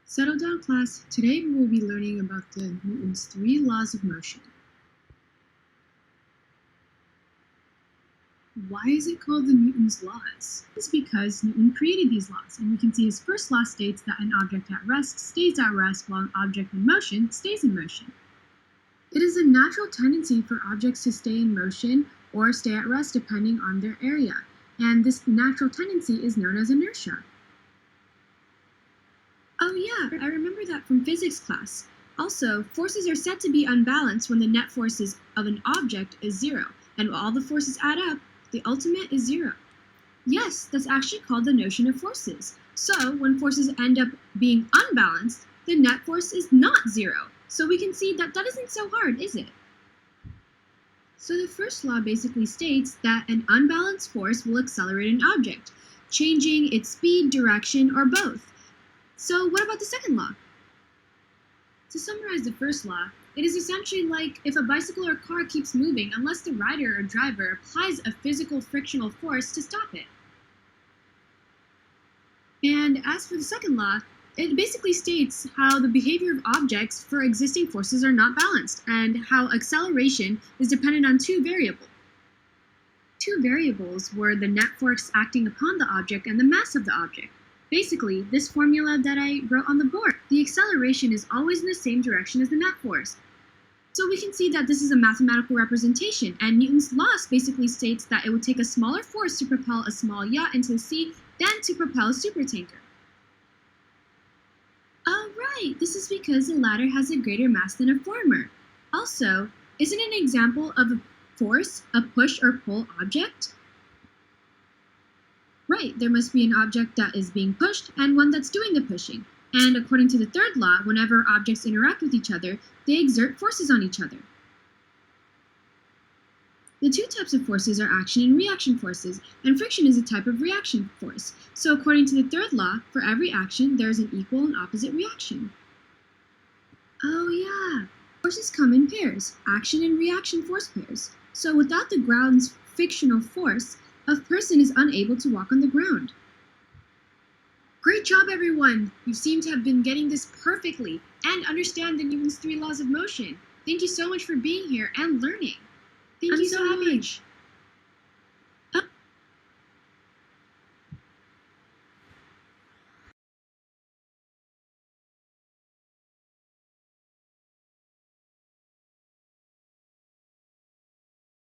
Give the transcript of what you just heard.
Settle down, class. Today we will be learning about the Newton's three laws of motion. Why is it called the Newton's laws? It's because Newton created these laws, and we can see his first law states that an object at rest stays at rest while an object in motion stays in motion. It is a natural tendency for objects to stay in motion or stay at rest depending on their area, and this natural tendency is known as inertia. Oh yeah, I remember that from physics class. Also, forces are said to be unbalanced when the net forces of an object is zero, and when all the forces add up, the ultimate is zero. Yes, that's actually called the notion of forces. So, when forces end up being unbalanced, the net force is not zero. So we can see that that isn't so hard, is it? So the first law basically states that an unbalanced force will accelerate an object, changing its speed, direction, or both. So what about the second law? To summarize the first law, it is essentially like if a bicycle or car keeps moving unless the rider or driver applies a physical frictional force to stop it. And as for the second law, it basically states how the behavior of objects for existing forces are not balanced and how acceleration is dependent on two variables. Two variables were the net force acting upon the object and the mass of the object. Basically, this formula that I wrote on the board, the acceleration is always in the same direction as the net force. So we can see that this is a mathematical representation, and Newton's law basically states that it would take a smaller force to propel a small yacht into the sea than to propel a supertanker. Oh right, this is because the latter has a greater mass than a former. Also, isn't an example of a force a push or pull object? Right, there must be an object that is being pushed and one that's doing the pushing. And according to the third law, whenever objects interact with each other, they exert forces on each other. The two types of forces are action and reaction forces, and friction is a type of reaction force. So according to the third law, for every action, there is an equal and opposite reaction. Oh yeah, forces come in pairs, action and reaction force pairs. So without the ground's frictional force, a person is unable to walk on the ground. Great job, everyone! You seem to have been getting this perfectly and understand the Newton's three laws of motion. Thank you so much for being here and learning. Thank you so much.